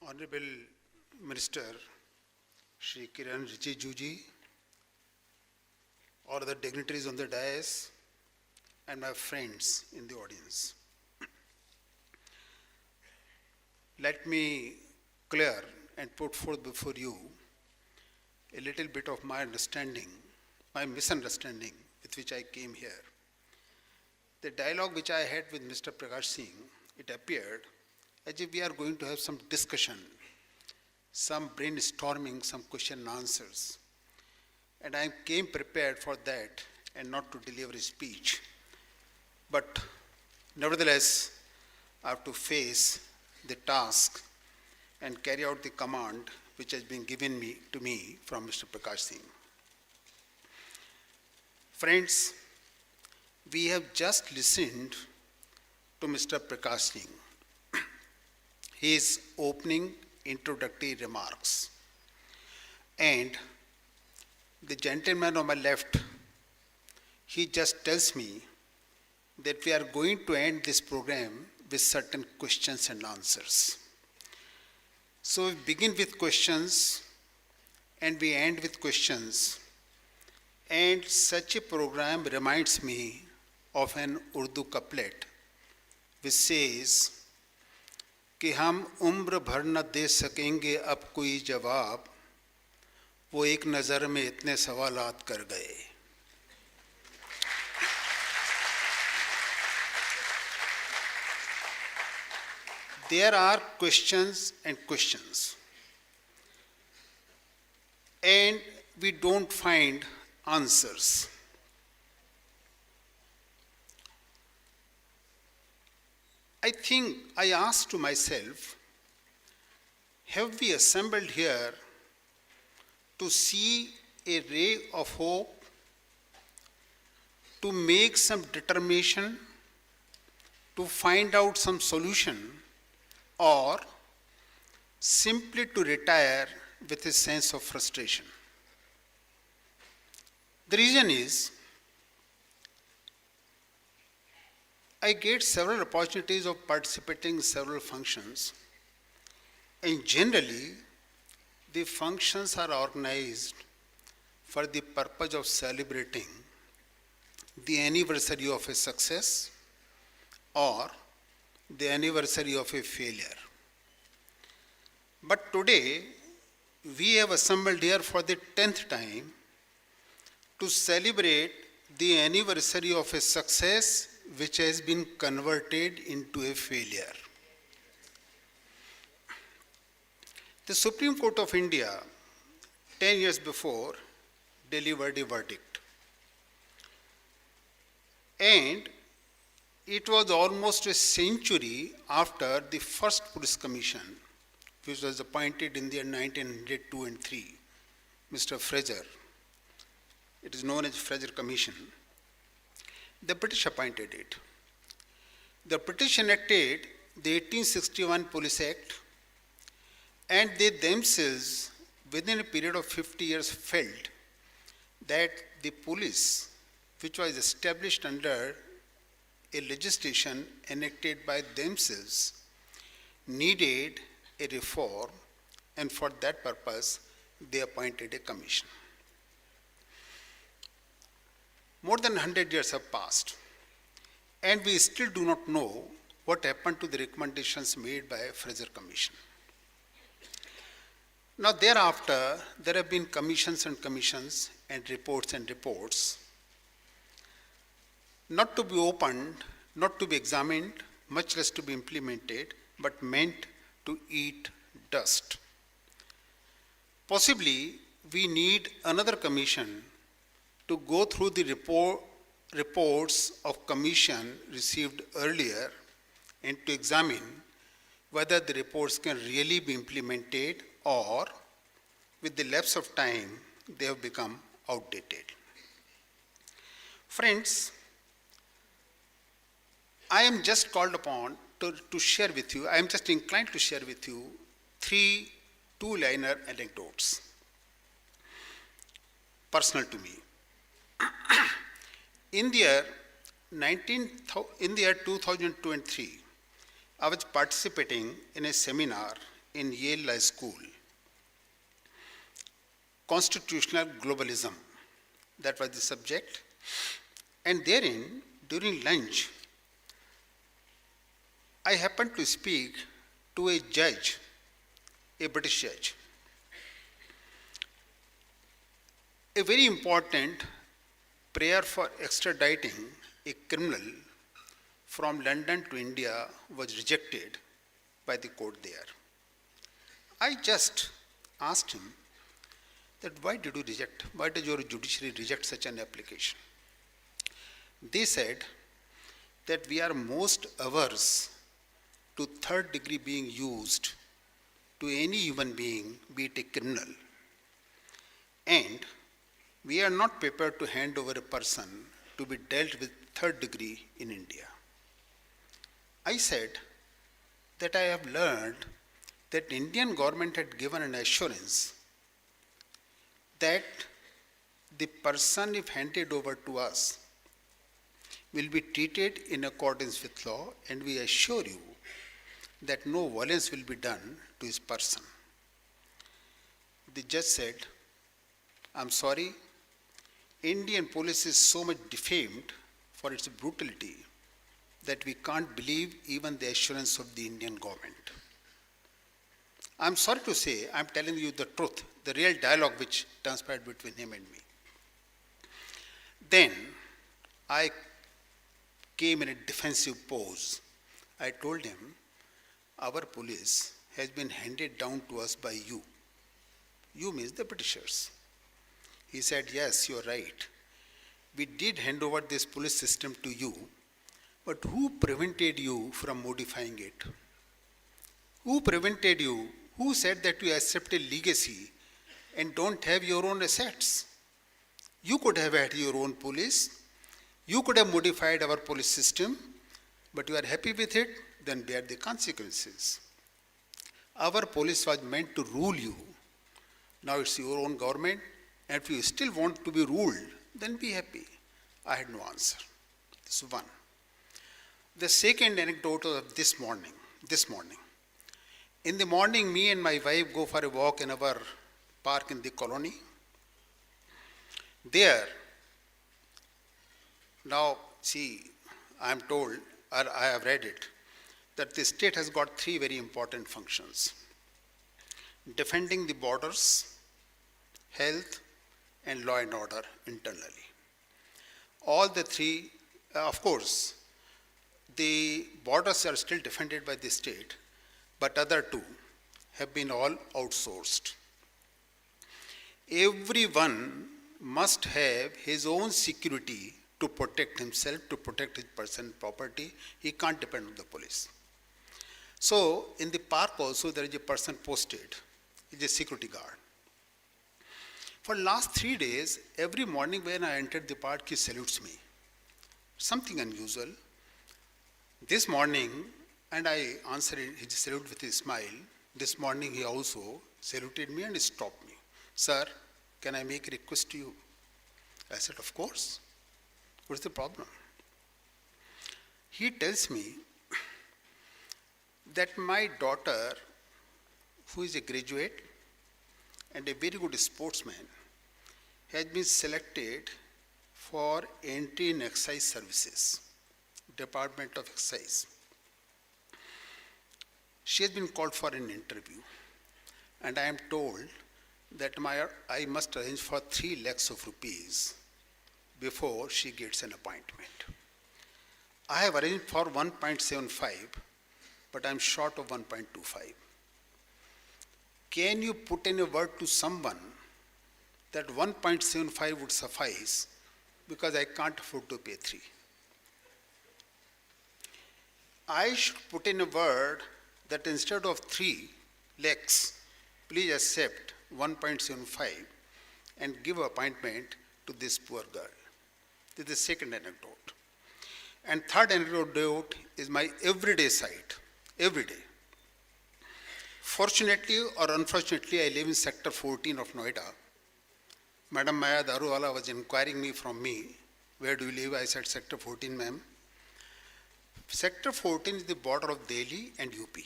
Honorable Minister Shri Kiran Rijiju ji, all the dignitaries on the dais, and my friends in the audience. Let me clear and put forth before you a little bit of my understanding, my misunderstanding with which I came here. The dialogue which I had with Mr. Prakash Singh, it appeared as if we are going to have some discussion, some brainstorming, some question and answers. And I came prepared for that and not to deliver a speech. But nevertheless, I have to face the task and carry out the command which has been given to me from Mr. Prakash Singh. Friends, we have just listened to Mr. Prakash Singh, his opening introductory remarks. And the gentleman on my left, he just tells me that we are going to end this program with certain questions and answers. So we begin with questions and we end with questions. And such a program reminds me of an Urdu couplet which says कि हम उम्र भर न दे सकेंगे अब कोई जवाब, वो एक नज़र में इतने सवालात कर गए. There are questions and questions, and we don't find answers. I think I asked to myself, have we assembled here to see a ray of hope, to make some determination, to find out some solution, or simply to retire with a sense of frustration? The reason is, I get several opportunities of participating in several functions, and generally, the functions are organized for the purpose of celebrating the anniversary of a success or the anniversary of a failure. But today, we have assembled here for the 10th time to celebrate the anniversary of a success which has been converted into a failure. The Supreme Court of India, 10 years before, delivered a verdict. And it was almost a century after the first police commission, which was appointed in the year 1902 and 3, Mr. Fraser. It is known as Fraser Commission. The British appointed it. The British enacted the 1861 Police Act, and they themselves, within a period of 50 years, felt that the police, which was established under a legislation enacted by themselves, needed a reform, and for that purpose, they appointed a commission. More than 100 years have passed, and we still do not know what happened to the recommendations made by Fraser Commission. Now thereafter, there have been commissions and commissions and reports, not to be opened, not to be examined, much less to be implemented, but meant to eat dust. Possibly, we need another commission to go through the reports of commission received earlier and to examine whether the reports can really be implemented or, with the lapse of time, they have become outdated. Friends, I am just called upon to share with you, I am just inclined to share with you 3 two-liner anecdotes, personal to me. In the year 2002 and 3, I was participating in a seminar in Yale Law School, Constitutional Globalism. That was the subject. And therein, during lunch, I happened to speak to a judge, a British judge. A very important prayer for extraditing a criminal from London to India was rejected by the court there. I just asked him that why did you reject, why does your judiciary reject such an application? They said that we are most averse to third degree being used to any human being, be it a criminal, and we are not prepared to hand over a person to be dealt with third degree in India. I said that I have learned that Indian government had given an assurance that the person, if handed over to us, will be treated in accordance with law, and we assure you that no violence will be done to his person. The judge said, I'm sorry, Indian police is so much defamed for its brutality that we can't believe even the assurance of the Indian government. I'm sorry to say, I'm telling you the truth, the real dialogue which transpired between him and me. Then I came in a defensive pose. I told him, our police has been handed down to us by you. You means the Britishers. He said, yes, you're right. We did hand over this police system to you, but who prevented you from modifying it? Who prevented you? Who said that you accept a legacy and don't have your own assets? You could have had your own police. You could have modified our police system, but you are happy with it, then bear the consequences. Our police was meant to rule you. Now it's your own government, and if you still want to be ruled, then be happy. I had no answer. This is one. The second anecdote of this morning. In the morning, me and my wife go for a walk in our park in the colony. There, now see, I am told, or I have read it, that the state has got three very important functions: defending the borders, health, and law and order internally. All the three, of course, the borders are still defended by the state, but other two have been all outsourced. Everyone must have his own security to protect himself, to protect his person and property. He can't depend on the police. So in the park also there is a person posted, he is a security guard. For last 3 days, every morning when I entered the park, he salutes me. Something unusual. This morning, and I answered his salute with a smile. This morning he also saluted me and stopped me. Sir, can I make a request to you? I said, of course. What's the problem? He tells me that my daughter, who is a graduate and a very good sportsman, has been selected for entry in excise services, Department of Excise. She has been called for an interview, and I am told that I must arrange for 3 lakhs of rupees before she gets an appointment. I have arranged for 1.75, but I am short of 1.25. Can you put in a word to someone that 1.75 would suffice, because I can't afford to pay 3? I should put in a word that instead of 3 lakhs, please accept 1.75 and give appointment to this poor girl. This is the second anecdote. And third anecdote is my everyday sight, every day. Fortunately or unfortunately, I live in sector 14 of Noida. Madam Maya Daruwala was inquiring me from me, where do you live? I said sector 14, ma'am. Sector 14 is the border of Delhi and UP.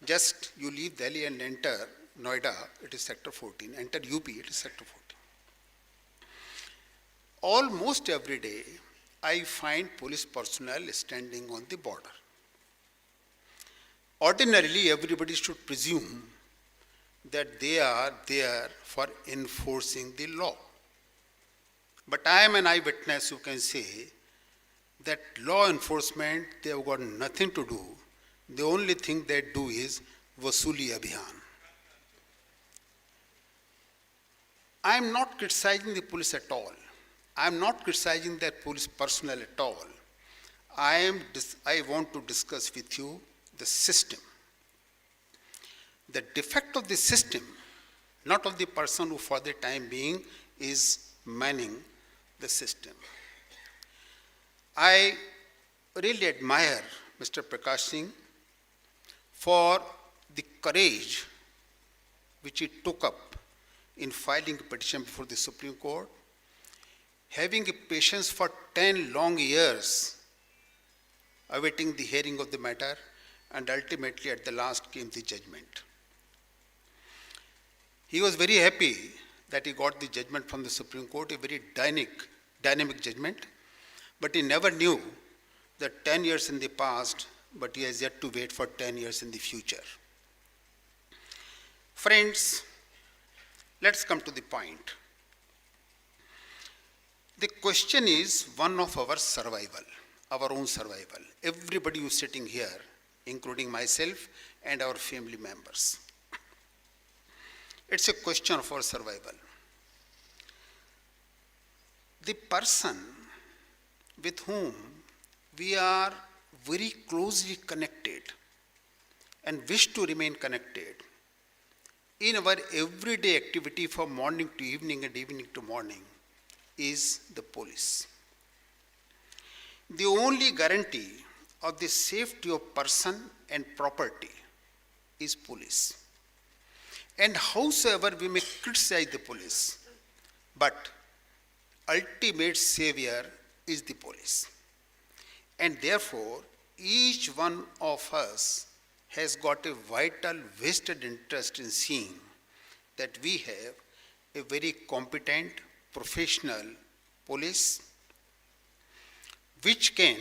Just you leave Delhi and enter Noida, it is sector 14. Enter UP, it is sector 14. Almost every day, I find police personnel standing on the border. Ordinarily, everybody should presume that they are there for enforcing the law. But I am an eyewitness who can say that law enforcement, they have got nothing to do. The only thing they do is Vasuli Abhiyan. I am not criticizing the police at all. I am not criticizing their police personnel at all. I want to discuss with you the system. The defect of the system, not of the person who for the time being is manning the system. I really admire Mr. Prakash Singh for the courage which he took up in filing a petition before the Supreme Court, having a patience for 10 long years, awaiting the hearing of the matter, and ultimately at the last came the judgment. He was very happy that he got the judgment from the Supreme Court, a very dynamic judgment, but he never knew that 10 years in the past, but he has yet to wait for 10 years in the future. Friends, let's come to the point. The question is one of our survival, our own survival. Everybody who is sitting here, including myself and our family members. It's a question of our survival. The person with whom we are very closely connected and wish to remain connected in our everyday activity from morning to evening and evening to morning is the police. The only guarantee of the safety of person and property is police. And howsoever we may criticize the police, but ultimate savior is the police. And therefore, each one of us has got a vital vested interest in seeing that we have a very competent, professional police which can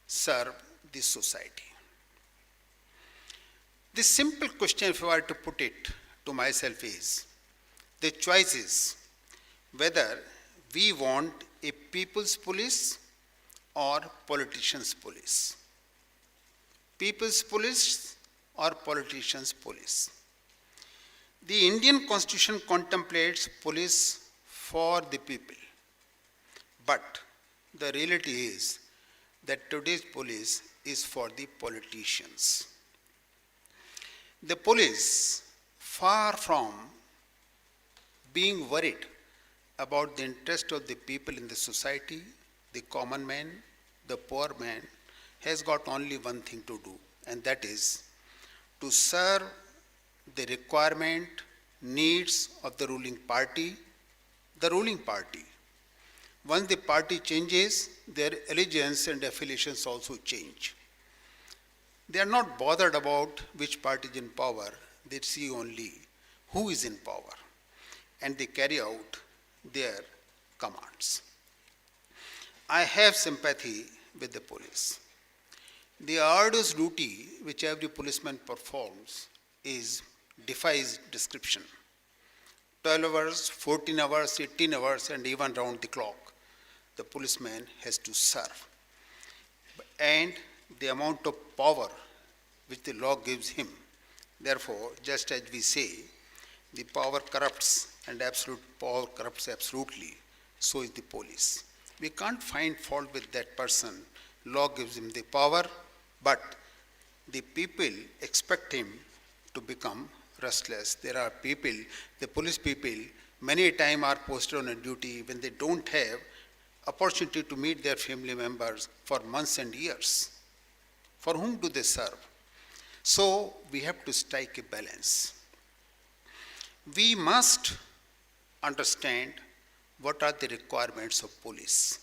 serve the society. The simple question, if I were to put it to myself, is the choice is whether we want a people's police or politicians' police. People's police or politicians' police. The Indian Constitution contemplates police for the people. But the reality is that today's police is for the politicians. The police, far from being worried about the interest of the people in the society, the common man, the poor man, has got only one thing to do, and that is to serve the requirement, needs of the ruling party. The ruling party. Once the party changes, their allegiance and affiliations also change. They are not bothered about which party is in power. They see only who is in power, and they carry out their commands. I have sympathy with the police. The arduous duty which every policeman performs defies description. 12 hours, 14 hours, 18 hours, and even round the clock, the policeman has to serve. And the amount of power which the law gives him, therefore, just as we say, the power corrupts and absolute power corrupts absolutely, so is the police. We can't find fault with that person. Law gives him the power, but the people expect him to become restless. There are people, the police people, many a time are posted on a duty when they don't have opportunity to meet their family members for months and years. For whom do they serve? So we have to strike a balance. We must understand what are the requirements of police,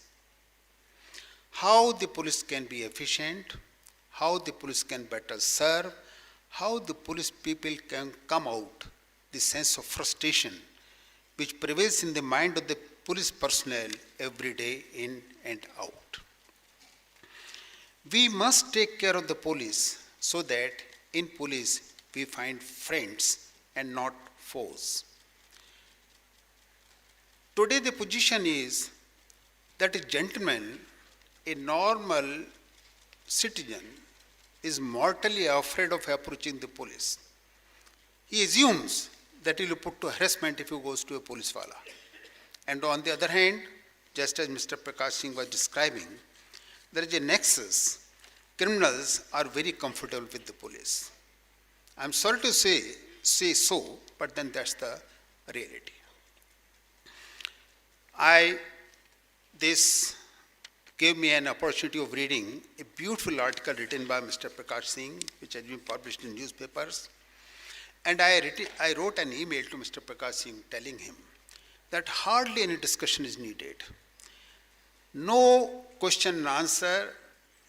how the police can be efficient, how the police can better serve, how the police people can come out the sense of frustration which prevails in the mind of the police personnel every day in and out. We must take care of the police so that in police we find friends and not foes. Today the position is that a gentleman, a normal citizen, is mortally afraid of approaching the police. He assumes that he will be put to harassment if he goes to a police wala. And on the other hand, just as Mr. Prakash Singh was describing, there is a nexus. Criminals are very comfortable with the police. I'm sorry to say so, but then that's the reality. This gave me an opportunity of reading a beautiful article written by Mr. Prakash Singh, which has been published in newspapers. And I wrote an email to Mr. Prakash Singh telling him that hardly any discussion is needed. No question and answer,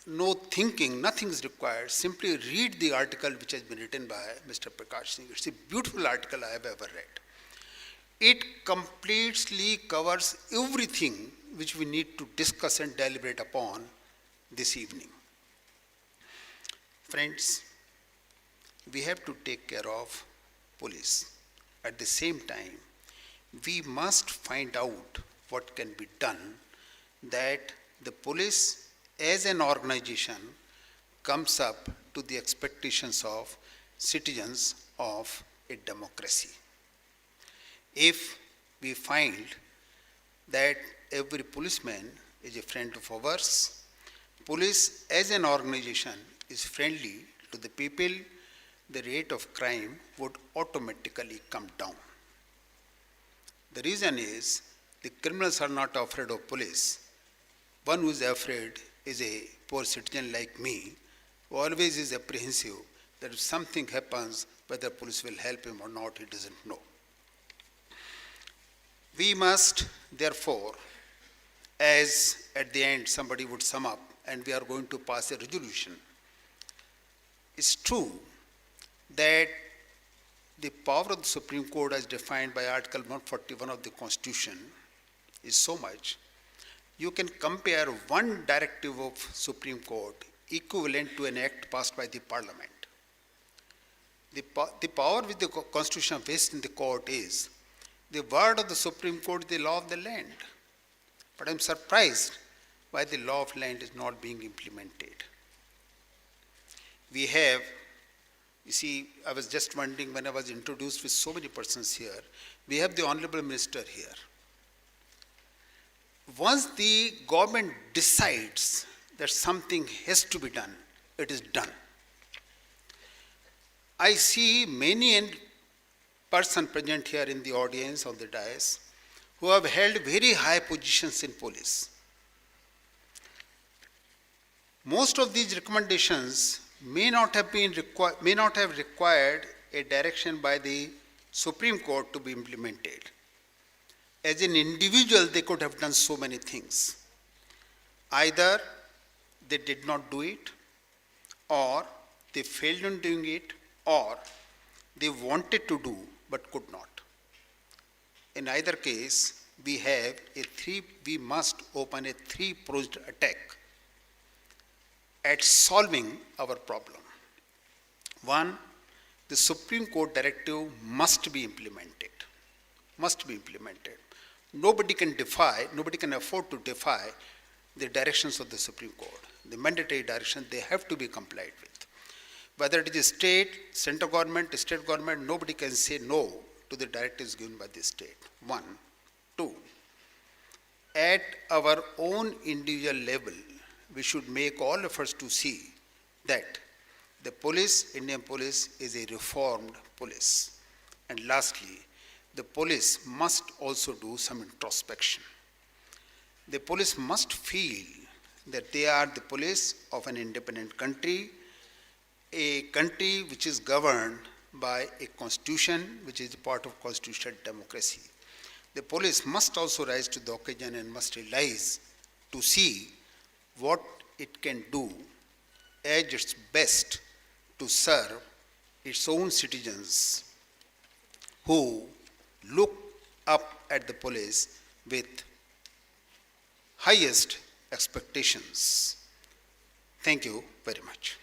no thinking, nothing is required. Simply read the article which has been written by Mr. Prakash Singh. It's a beautiful article I have ever read. It completely covers everything which we need to discuss and deliberate upon this evening. Friends, we have to take care of police. At the same time, we must find out what can be done that the police as an organization comes up to the expectations of citizens of a democracy. If we find that every policeman is a friend of ours, police as an organization is friendly to the people, the rate of crime would automatically come down. The reason is the criminals are not afraid of police. One who is afraid is a poor citizen like me, who always is apprehensive that if something happens, whether police will help him or not, he doesn't know. We must, therefore, as at the end somebody would sum up, and we are going to pass a resolution, it's true that the power of the Supreme Court as defined by Article 141 of the Constitution is so much. You can compare one directive of Supreme Court equivalent to an act passed by the Parliament. The power which the Constitution vests in the court is the word of the Supreme Court, the law of the land. But I'm surprised why the law of land is not being implemented. We have, you see, I was just wondering when I was introduced with so many persons here, we have the Honorable Minister here. Once the government decides that something has to be done, it is done. I see many person present here in the audience on the dais who have held very high positions in police. Most of these recommendations may not have required a direction by the Supreme Court to be implemented. As an individual, they could have done so many things. Either they did not do it, or they failed in doing it, or they wanted to do but could not. In either case, we must open a three-pronged attack at solving our problem. One, the Supreme Court directive must be implemented. Must be implemented. Nobody can afford to defy the directions of the Supreme Court. The mandatory directions, they have to be complied with. Whether it is state, central government, state government, nobody can say no to the directives given by the state. One. Two, at our own individual level, we should make all efforts to see that the police, Indian police, is a reformed police. And lastly, the police must also do some introspection. The police must feel that they are the police of an independent country, a country which is governed by a constitution which is part of constitutional democracy. The police must also rise to the occasion and must realize to see what it can do at its best to serve its own citizens who look up at the police with highest expectations. Thank you very much.